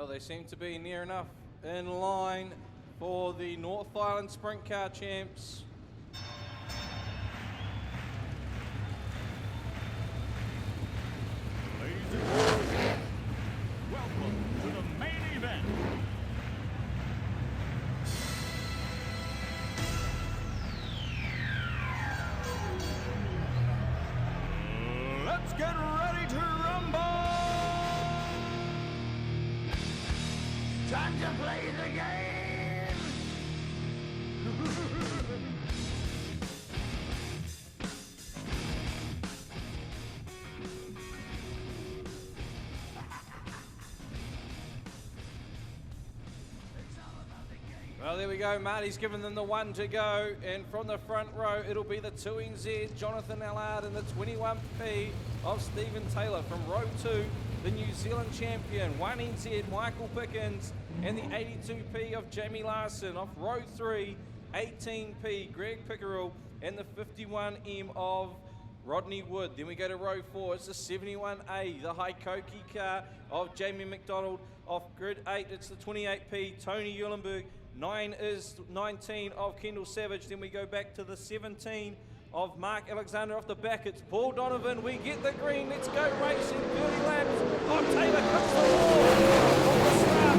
Well, they seem to be near enough in line for the North Island Sprint Car Champs. Ladies and gentlemen, welcome to the main event. Let's get ready to rumble! Time to play the game! Well, there we go. Marty's given them the one to go, and from the front row, it'll be the 2NZ, Jonathan Allard, and the 21P of Stephen Taylor. From row 2, the New Zealand champion, 1NZ, Michael Pickens, and the 82P of Jamie Larsen. Off row 3, 18P, Greg Pickerel, and the 51M of Rodney Wood. Then we go to row 4, it's the 71A, the Haikoki car of Jamie McDonald. Off grid 8, it's the 28P, Tony Eulenberg. 9 is 19 of Kendall Savage. Then we go back to the 17 of Mark Alexander. Off the back, it's Paul Donovan. We get the green. Let's go racing. 30 laps. Oh, Taylor cuts the wall. Off the start.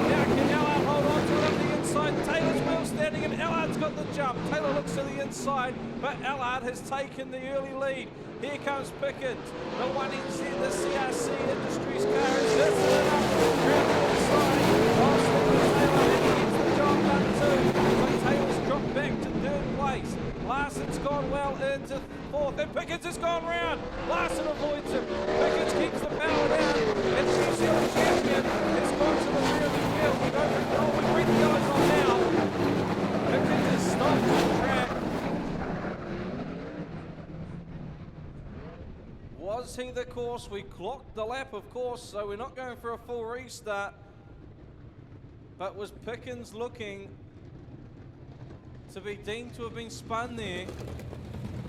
Now can Allard hold on to it on the inside? Taylor's well standing and Allard's got the jump. Taylor looks to the inside, but Allard has taken the early lead. Here comes Pickens. The 1NZ, the CRC Industries car is lifted it up. Round the inside. Oh, Taylor, and he gets the job done too. But Taylor's dropped back to 3rd place. Larsen's gone well into 4th, and Pickens has gone round. Larsen avoids him. Pickens keeps the power down, and New Zealand champion has gone to the rear of the field. We don't know what red yellow's on now. Pickens has stopped the track. Was he the course? We clocked the lap, of course, so we're not going for a full restart. But was Pickens looking to be deemed to have been spun there,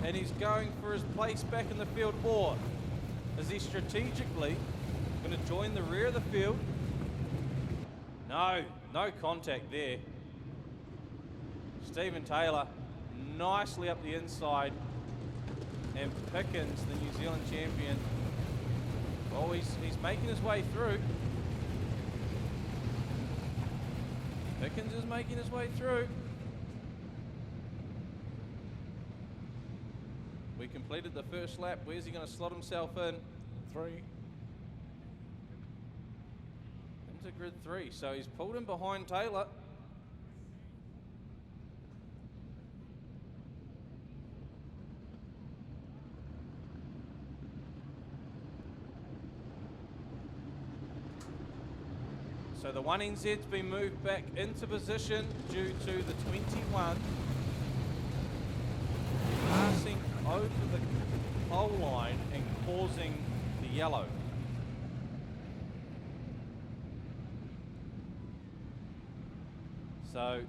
and he's going for his place back in the field, or is he strategically going to join the rear of the field? No contact there. Stephen Taylor nicely up the inside, and Pickens, the New Zealand champion, oh, he's making his way through. Pickens is making his way through. We completed the first lap. Where's he going to slot himself in? 3. Into grid 3. So he's pulled in behind Taylor. So the 1NZ's been moved back into position due to the 21 passing over the pole line and causing the yellow. So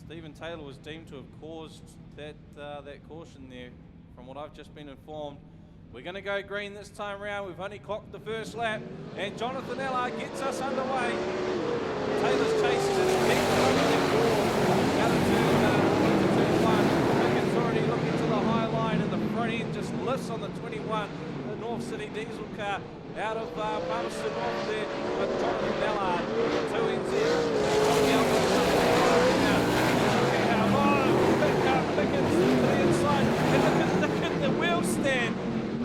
Stephen Taylor was deemed to have caused that caution there, from what I've just been informed. We're going to go green this time around. We've only clocked the first lap, and Jonathan Allard gets us underway. Taylor's chasing it. Keeps running the ball out of turn 1. Pickens already looking to the high line, and the front end just lifts on the 21, the North City diesel car out of Palmerston off there. But Jonathan Allard, 2NZ on the outside. Pickens to the inside, and look at the wheel stand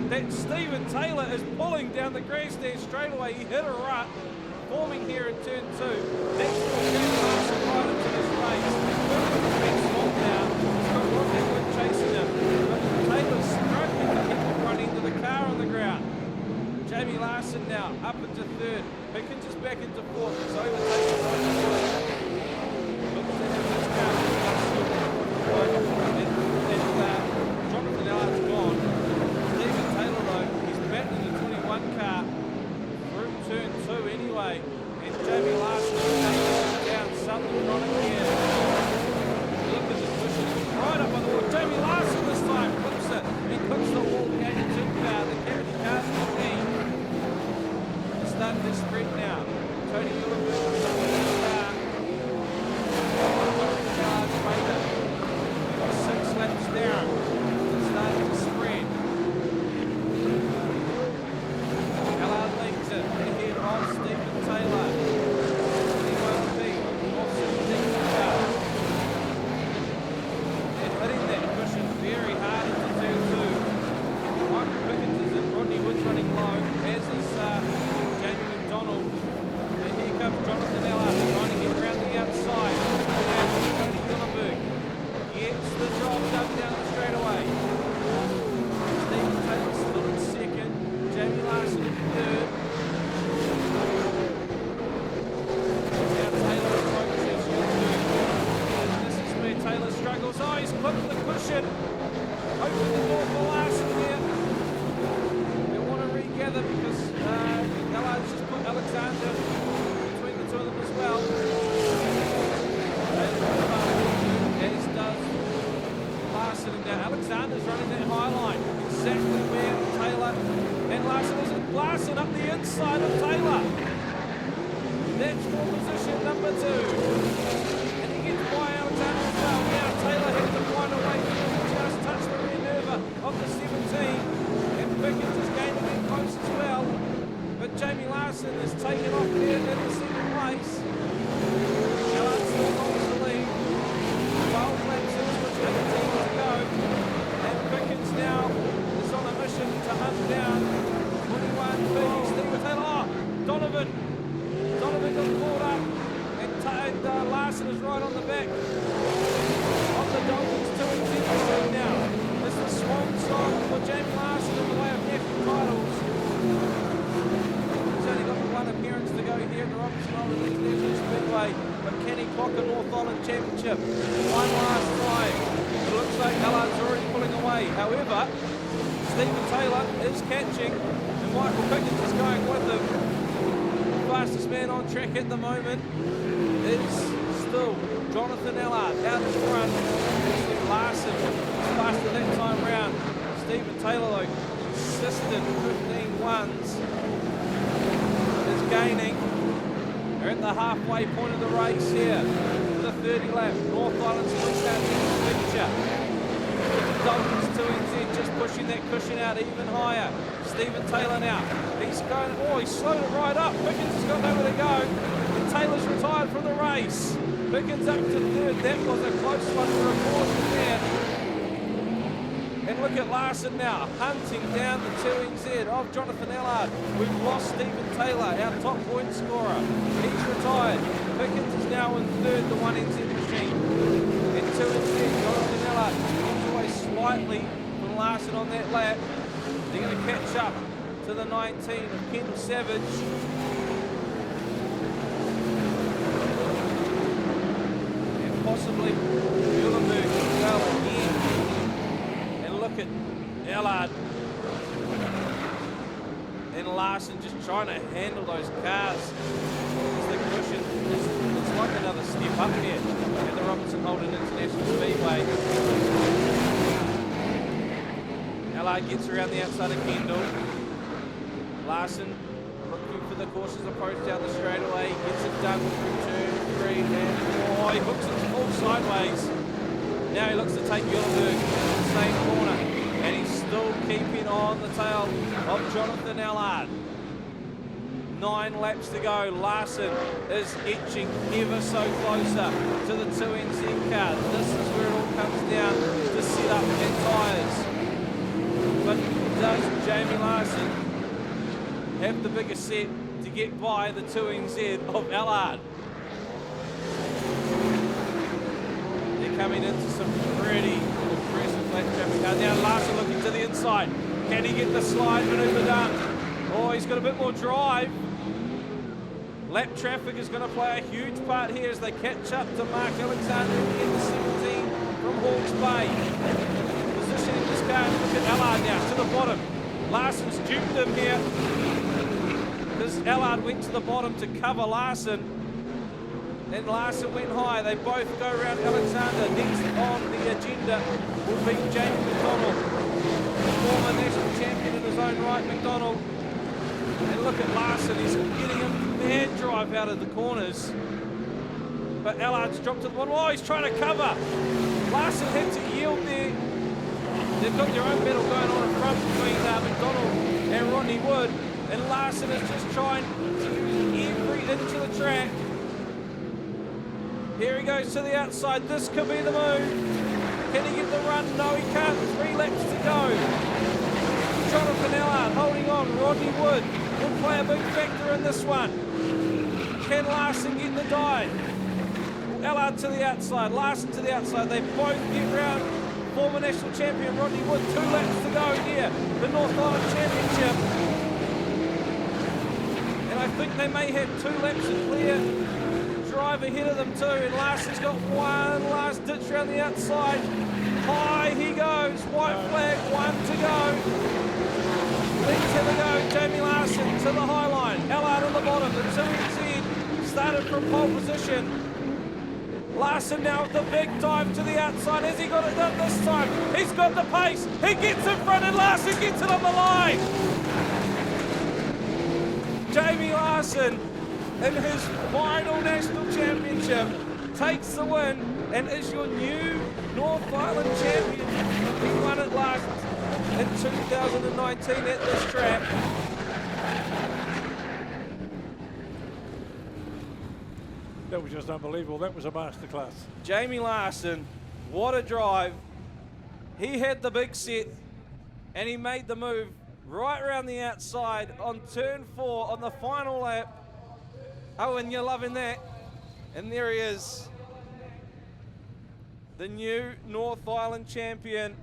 that Stephen Taylor is pulling down the grandstand straightaway. He hit a rut, forming here in turn 2. Next will Jamie Larsen right into this race. Pickens is off now. He's got Rodney Wood chasing him. But Taylor's struggling to get the front end of the car on the ground. Jamie Larsen now up into 3rd. Pickens is back into 4th. He's overtaking Rodney Wood. Looks into this car. Jonathan Allard's gone. Stephen Taylor, though, he's back in the 21 car through turn 2 anyway. And Jamie Larsen is taking down Southern Chronic here. struggles. Oh, he's clipped the cushion. Open the door for Larsen here. They want to regather because Allard's just put Alexander between the two of them as well. As does Larsen. And now Alexander's running that high line. Exactly where Taylor and Larsen is. Larsen up the inside of Taylor. That's for position number 2. And he gets by Alexander as well. Now Taylor has to find a way to just touch the rear nerve of the 17. And Pickens is gaining in close as well. But Jamie Larsen is taken off there in the second place. Allard still holds the lead. 12 laps in, which 18 to go. And Pickens now is on a mission to hunt down 21B. Stephen Taylor. Oh, Donovan got caught up. And Larsen is right on the back of the Dolphins 2 and 10 machine now. This is the swan song for Jamie Larsen in the way of national titles. He's only got the one appearance to go here at the Robertson Holden International Speedway. But can he clock a North Island Championship? One last time. It looks like Allard's already pulling away. However, Stephen Taylor is catching and Michael Pickens is going with him. Fastest man on track at the moment is still Jonathan Allard out in front. Actually, Larsen is faster that time round. Stephen Taylor, though, consistent 15-1s, is gaining. We're at the halfway point of the race here for the 30 lap. North Island still starting in the picture. Dolphins 2NZ just pushing that cushion out even higher. Stephen Taylor now. He's going, oh, he slowed it right up. Pickens has got nowhere to go. And Taylor's retired from the race. Pickens up to third. That was a close one for a caution there. And look at Larsen now, hunting down the 2NZ of Jonathan Allard. We've lost Stephen Taylor, our top point scorer. He's retired. Pickens is now in third, the 1NZ machine. And 2NZ, Jonathan Allard moves away slightly from Larsen on that lap. They're going to catch up to the 19 of Kendall Savage. And possibly Muhlenberg as well again. And look at Allard and Larsen just trying to handle those cars. As the cushion it's like another step up here at the Robertson Holden International Speedway. Allard gets around the outside of Kendall. Larsen looking for the cautious approach down the straightaway. Gets it done through turn 3 and oh, he hooks it all sideways. Now he looks to take Muhlenberg in the same corner. And he's still keeping on the tail of Jonathan Allard. 9 laps to go. Larsen is etching ever so closer to the 2NZ car. This is where it all comes down to set up and tyres. But does Jamie Larsen have the bigger set to get by the 2NZ of Allard? They're coming into some pretty impressive lap traffic. Now Larsen looking to the inside. Can he get the slide maneuver done? Oh, he's got a bit more drive. Lap traffic is going to play a huge part here as they catch up to Mark Alexander in the 17 from Hawke's Bay. Positioning this car, look at Allard now to the bottom. Larsen's duped him here because Allard went to the bottom to cover Larsen. And Larsen went high. They both go around Alexander. Next on the agenda will be Jamie McDonald, the former national champion in his own right, McDonald. And look at Larsen, he's getting a mad drive out of the corners. But Allard's dropped to the bottom. Oh, he's trying to cover. Larsen had to yield there. They've got their own battle going on in front between McDonald and Rodney Wood. And Larsen is just trying to use every inch of the track. Here he goes to the outside. This could be the move. Can he get the run? No, he can't. 3 laps to go. Jonathan Allard holding on. Rodney Wood will play a big factor in this one. Can Larsen get the dive? Allard to the outside. Larsen to the outside. They both get round former national champion Rodney Wood. 2 laps to go here. The North Island Championship. And I think they may have 2 laps to clear drive ahead of them too, and Larsen's got one last ditch around the outside. High he goes, white flag, 1 to go. Let's have a go, Jamie Larsen to the high line. Allard on the bottom, the 2NZ started from pole position. Larsen now with the big dive to the outside. Has he got it done this time? He's got the pace. He gets in front and Larsen gets it on the line. Jamie Larsen in his final national championship takes the win and is your new North Island champion. He won it last in 2019 at this track. That was just unbelievable. That was a masterclass. Jamie Larsen, what a drive. He had the big set and he made the move right around the outside on turn 4 on the final lap. Oh, and you're loving that. And there he is, the new North Island champion.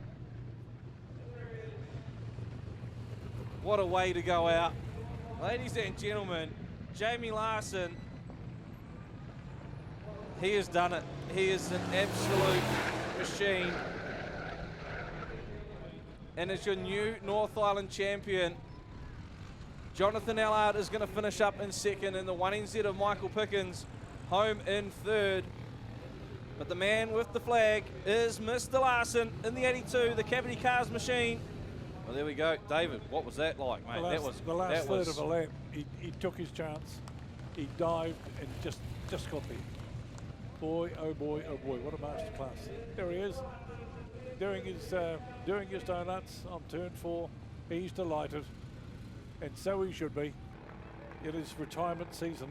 What a way to go out. Ladies and gentlemen, Jamie Larsen, he has done it. He is an absolute machine. And as your new North Island champion, Jonathan Allard is going to finish up in second, and the 1NZ of Michael Pickens home in third. But the man with the flag is Mr. Larsen in the 82, the Cavity Cars machine. Well, there we go. David, what was that like, mate? The last third of a lap, he took his chance. He dived and just got there. Boy, oh boy, oh boy, what a masterclass. There he is, doing his donuts on turn 4. He's delighted, and so he should be. It is retirement season.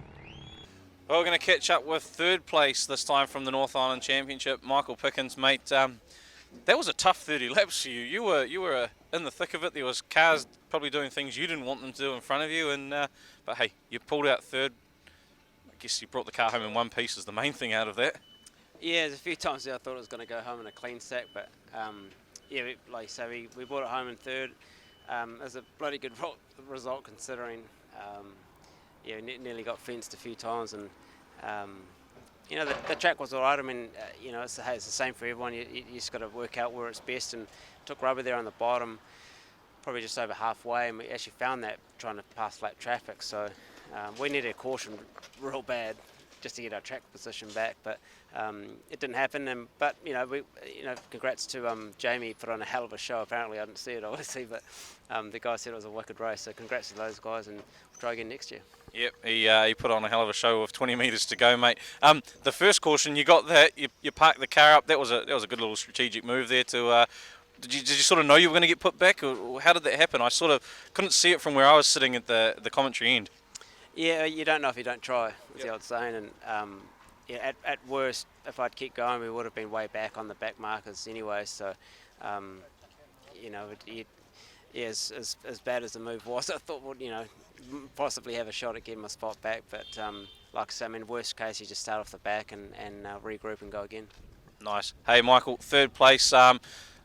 Well, we're going to catch up with third place this time from the North Island Championship. Michael Pickens, mate, that was a tough 30 laps for you. You were in the thick of it. There was cars probably doing things you didn't want them to do in front of you, and but hey, you pulled out third. I guess you brought the car home in one piece is the main thing out of that. Yeah, there's a few times there I thought it was going to go home in a clean sack, but yeah, like so we brought it home in third. It was a bloody good result considering yeah, nearly got fenced a few times, and you know, the track was alright. I mean, you know, it's the same for everyone. You just got to work out where it's best, and took rubber there on the bottom, probably just over halfway, and we actually found that trying to pass lap traffic. So we needed a caution real bad just to get our track position back, but it didn't happen. But you know, congrats to Jamie, put on a hell of a show. Apparently, I didn't see it obviously, but the guy said it was a wicked race. So congrats to those guys, and we'll try again next year. Yep, he put on a hell of a show with 20 metres to go, mate. The first caution, you got that. You parked the car up. That was a good little strategic move there to. Did you sort of know you were going to get put back, or how did that happen? I sort of couldn't see it from where I was sitting at the commentary end. Yeah, you don't know if you don't try, is the old saying. And yeah, at worst, if I'd kept going, we would have been way back on the back markers anyway. So, you know, yeah, as bad as the move was, I thought, well, you know, possibly have a shot at getting my spot back. But like I say, I mean, worst case, you just start off the back and regroup and go again. Nice. Hey, Michael, third place.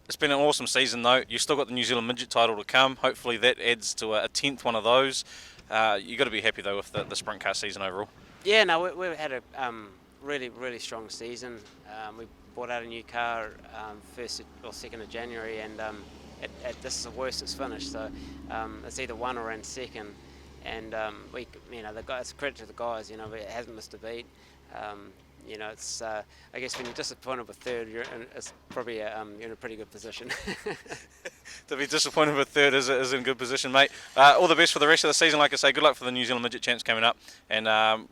It's been an awesome season, though. You've still got the New Zealand Midget title to come. Hopefully that adds to a 10th one of those. You've got to be happy, though, with the sprint car season overall. Yeah, no, we've had a really, really strong season. We bought out a new car 1st or 2nd of January, and this is the worst it's finished. So it's either one or in second. And we, you know, the guys, credit to the guys. You know, it hasn't missed a beat. You know, it's I guess when you're disappointed with third, it's probably you're in a pretty good position. To be disappointed with third is in good position, mate. All the best for the rest of the season. Like I say, good luck for the New Zealand Midget Champs coming up, and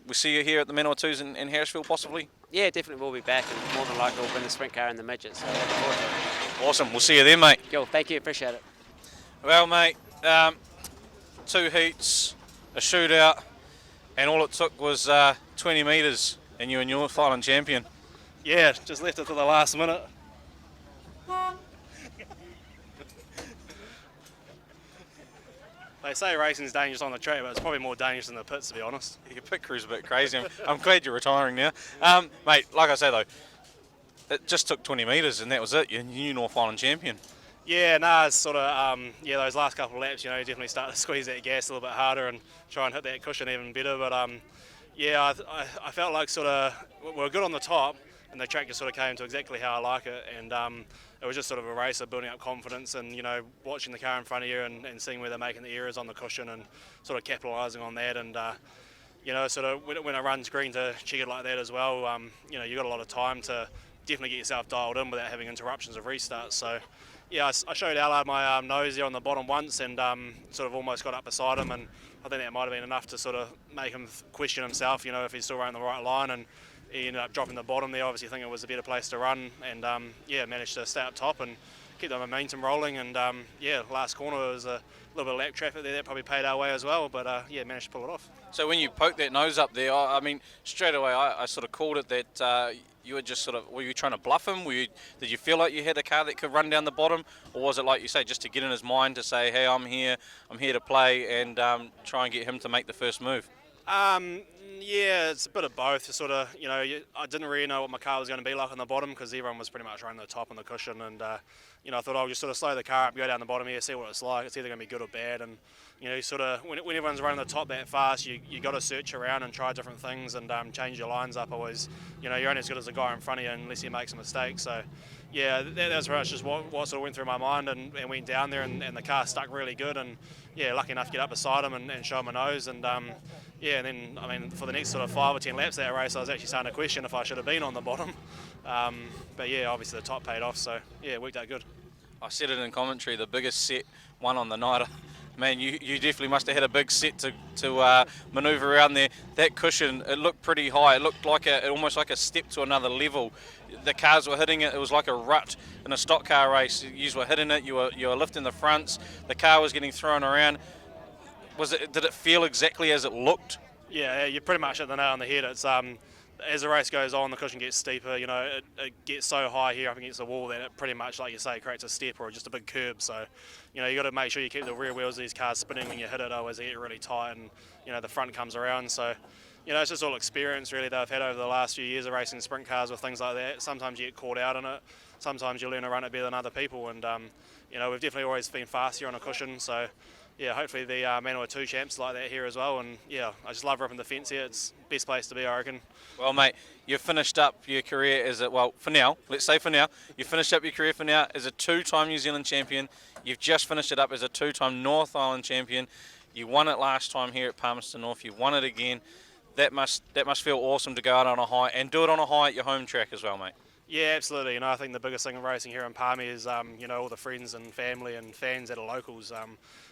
we'll see you here at the Men or Twos in Harrisville, possibly. Yeah, definitely we'll be back, and more than likely we'll win the sprint car and the midget. So looking forward to it. Awesome. We'll see you then, mate. Cool. Thank you. Appreciate it. Well, mate, 2 heats, a shootout, and all it took was 20 metres. And you're a North Island champion. Yeah, just left it to the last minute. They say racing's dangerous on the track, but it's probably more dangerous in the pits, to be honest. Your pit crew's a bit crazy. I'm glad you're retiring now. Mate, like I say though, it just took 20 metres and that was it. You're a new North Island champion. Yeah, nah, it's sort of, yeah, those last couple of laps, you know, you definitely start to squeeze that gas a little bit harder and try and hit that cushion even better. But Yeah, I felt like sort of we were good on the top, and the track just sort of came to exactly how I like it, and it was just sort of a race of building up confidence and, you know, watching the car in front of you and seeing where they're making the errors on the cushion and sort of capitalising on that, and you know, sort of when it runs green to check it like that as well, you know, you got a lot of time to definitely get yourself dialed in without having interruptions of restarts. So yeah, I showed Allard my nose there on the bottom once, and sort of almost got up beside him, and I think that might have been enough to sort of make him question himself, you know, if he's still running the right line, and he ended up dropping the bottom there, obviously thinking it was a better place to run, and yeah, managed to stay up top and keep the momentum rolling, and yeah, last corner was a little bit of lap traffic there, that probably paid our way as well, but yeah, managed to pull it off. So when you poked that nose up there, I mean, straight away I sort of called it that you were just sort of, were you trying to bluff him? Did you feel like you had a car that could run down the bottom? Or was it like you say, just to get in his mind to say, hey, I'm here to play, and try and get him to make the first move? Yeah, it's a bit of both. Sort of, you know, I didn't really know what my car was going to be like on the bottom because everyone was pretty much running the top on the cushion, and you know, I thought I'll just sort of slow the car up, go down the bottom here, see what it's like. It's either going to be good or bad, and you know, sort of when everyone's running the top that fast, you got to search around and try different things and change your lines up. Always, you know, you're only as good as the guy in front of you unless he makes a mistake. So yeah, that was very much just what sort of went through my mind, and went down there, and the car stuck really good, and yeah, lucky enough to get up beside him and show him a nose, and yeah, and then I mean for the next sort of 5 or 10 laps of that race, I was actually starting to question if I should have been on the bottom, but yeah, obviously the top paid off, so yeah, it worked out good. I said it in commentary, the biggest set won on the night. Man, you definitely must have had a big set to manoeuvre around there. That cushion, it looked pretty high. It looked like almost like a step to another level. The cars were hitting it. It was like a rut in a stock car race. You were hitting it. You were lifting the fronts. The car was getting thrown around. Did it feel exactly as it looked? Yeah, you're pretty much at the nail on the head. It's as the race goes on, the cushion gets steeper. You know, it gets so high here up against the wall that it pretty much, like you say, creates a step or just a big curb. So, you know, you got to make sure you keep the rear wheels of these cars spinning when you hit it, otherwise they get really tight, and you know the front comes around. So, you know, it's just all experience really that I've had over the last few years of racing sprint cars with things like that. Sometimes you get caught out in it. Sometimes you learn to run it better than other people, and you know, we've definitely always been fast here on a cushion. So. Yeah, hopefully the Manual 2 champs like that here as well, and yeah, I just love ripping the fence here. It's the best place to be, I reckon. Well, mate, you've finished up your career as for now, let's say for now, you finished up your career for now as a 2-time New Zealand champion. You've just finished it up as a 2-time North Island champion. You won it last time here at Palmerston North. You won it again. That must feel awesome to go out on a high and do it on a high at your home track as well, mate. Yeah, absolutely. You know, I think the biggest thing in racing here in Palmy is, you know, all the friends and family and fans that are locals.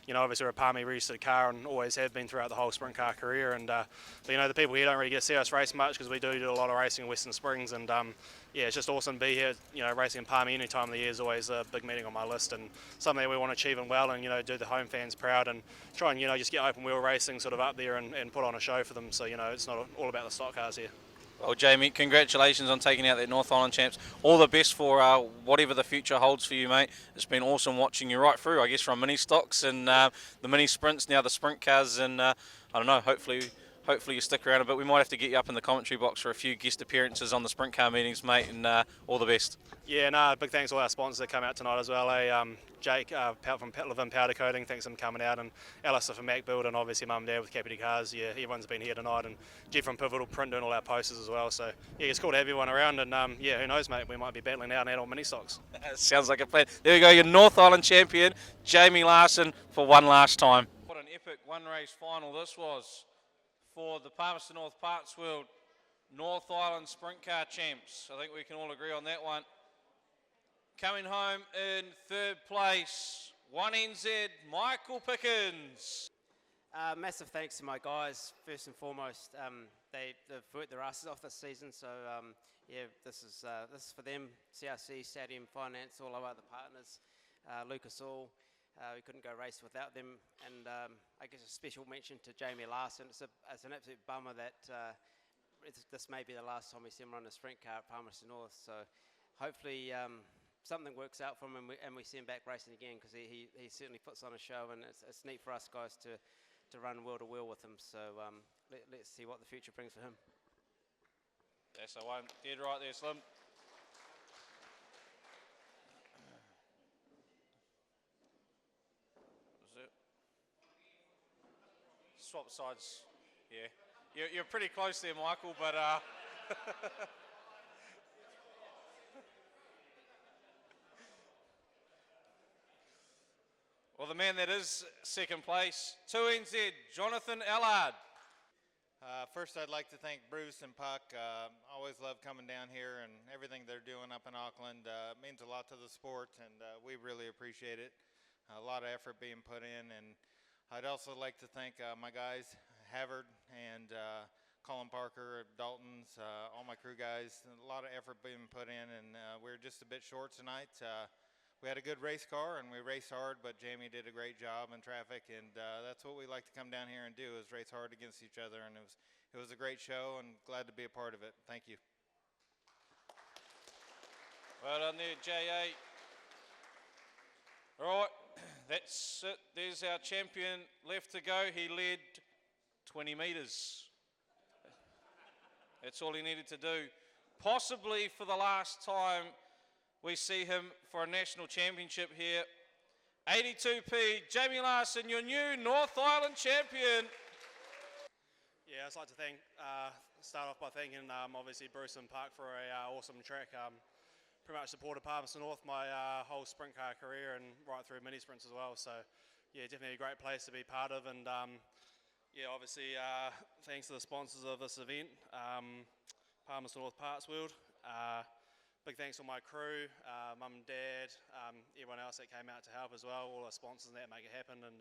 You know, obviously we're a Palmy registered car and always have been throughout the whole sprint car career. And, but, you know, the people here don't really get to see us race much because we do a lot of racing in Western Springs. And, yeah, it's just awesome to be here. You know, racing in Palmy any time of the year is always a big meeting on my list and something that we want to achieve and well, and, you know, do the home fans proud and try and, you know, just get open wheel racing sort of up there and put on a show for them. So, you know, it's not all about the stock cars here. Well, Jamie, congratulations on taking out that North Island champs. All the best for whatever the future holds for you, mate. It's been awesome watching you right through, I guess, from mini stocks and the mini sprints, now the sprint cars, and I don't know, hopefully you stick around a bit. We might have to get you up in the commentary box for a few guest appearances on the sprint car meetings, mate, and all the best. Yeah, no, big thanks to all our sponsors that come out tonight as well. Jake from Live Powder Coating, thanks for them coming out, and Alistair from Mac Build, and obviously Mum and Dad with Capity Cars. Yeah, everyone's been here tonight, and Jeff from Pivotal Print doing all our posters as well. So yeah, it's cool to have everyone around, and yeah, who knows, mate, we might be battling out in adult mini stocks. Sounds like a plan. There we go, your North Island champion, Jamie Larsen, for one last time. What an epic one-race final this was for the Palmerston North Parts World North Island Sprint Car Champs. I think we can all agree on that one. Coming home in third place, 1NZ, Michael Pickens. Massive thanks to my guys, first and foremost. They've worked their asses off this season, so yeah, this is for them. CRC, Stadium, Finance, all our other partners, Lucas All. We couldn't go race without them, and I guess a special mention to Jamie Larsen. It's an absolute bummer that this may be the last time we see him run a sprint car at Palmerston North, so hopefully something works out for him and we see him back racing again, because he certainly puts on a show, and it's neat for us guys to run wheel to wheel with him, so let's see what the future brings for him. That's the one, dead right there, Slim. Swap sides, yeah. You're pretty close there, Michael, but well, the man that is second place, 2NZ, Jonathan Allard. First, I'd like to thank Bruce and Puck. Always love coming down here, and everything they're doing up in Auckland means a lot to the sport, and we really appreciate it. A lot of effort being put in, and I'd also like to thank my guys, Havard and Colin Parker, Dalton's, all my crew guys. A lot of effort being put in, and we're just a bit short tonight. We had a good race car, and we raced hard, but Jamie did a great job in traffic, and that's what we like to come down here and do, is race hard against each other, and it was a great show, and glad to be a part of it. Thank you. Well done there, J.A. All right, that's it. There's our champion left to go. He led 20 metres. That's all he needed to do. Possibly for the last time we see him for a national championship here. 82p, Jamie Larsen, your new North Island champion. Yeah, I'd like to start off by thanking obviously Bruce and Park for a awesome track. Pretty much supported Palmerston North my whole sprint car career and right through mini sprints as well. So yeah, definitely a great place to be part of. And yeah, obviously thanks to the sponsors of this event, Palmerston North Parts World. Big thanks to my crew, mum and dad, everyone else that came out to help as well, all our sponsors and that make it happen. And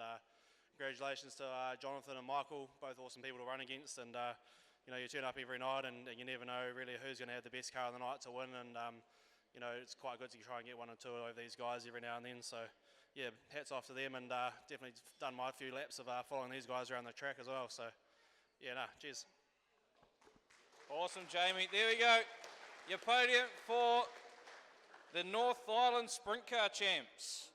congratulations to Jonathan and Michael, both awesome people to run against. And you know, you turn up every night and you never know really who's going to have the best car of the night to win. And you know, it's quite good to try and get one or two of these guys every now and then. So yeah, hats off to them, and definitely done my few laps of following these guys around the track as well. So yeah, cheers. Awesome, Jamie. There we go. Your podium for the North Island Sprint Car Champs.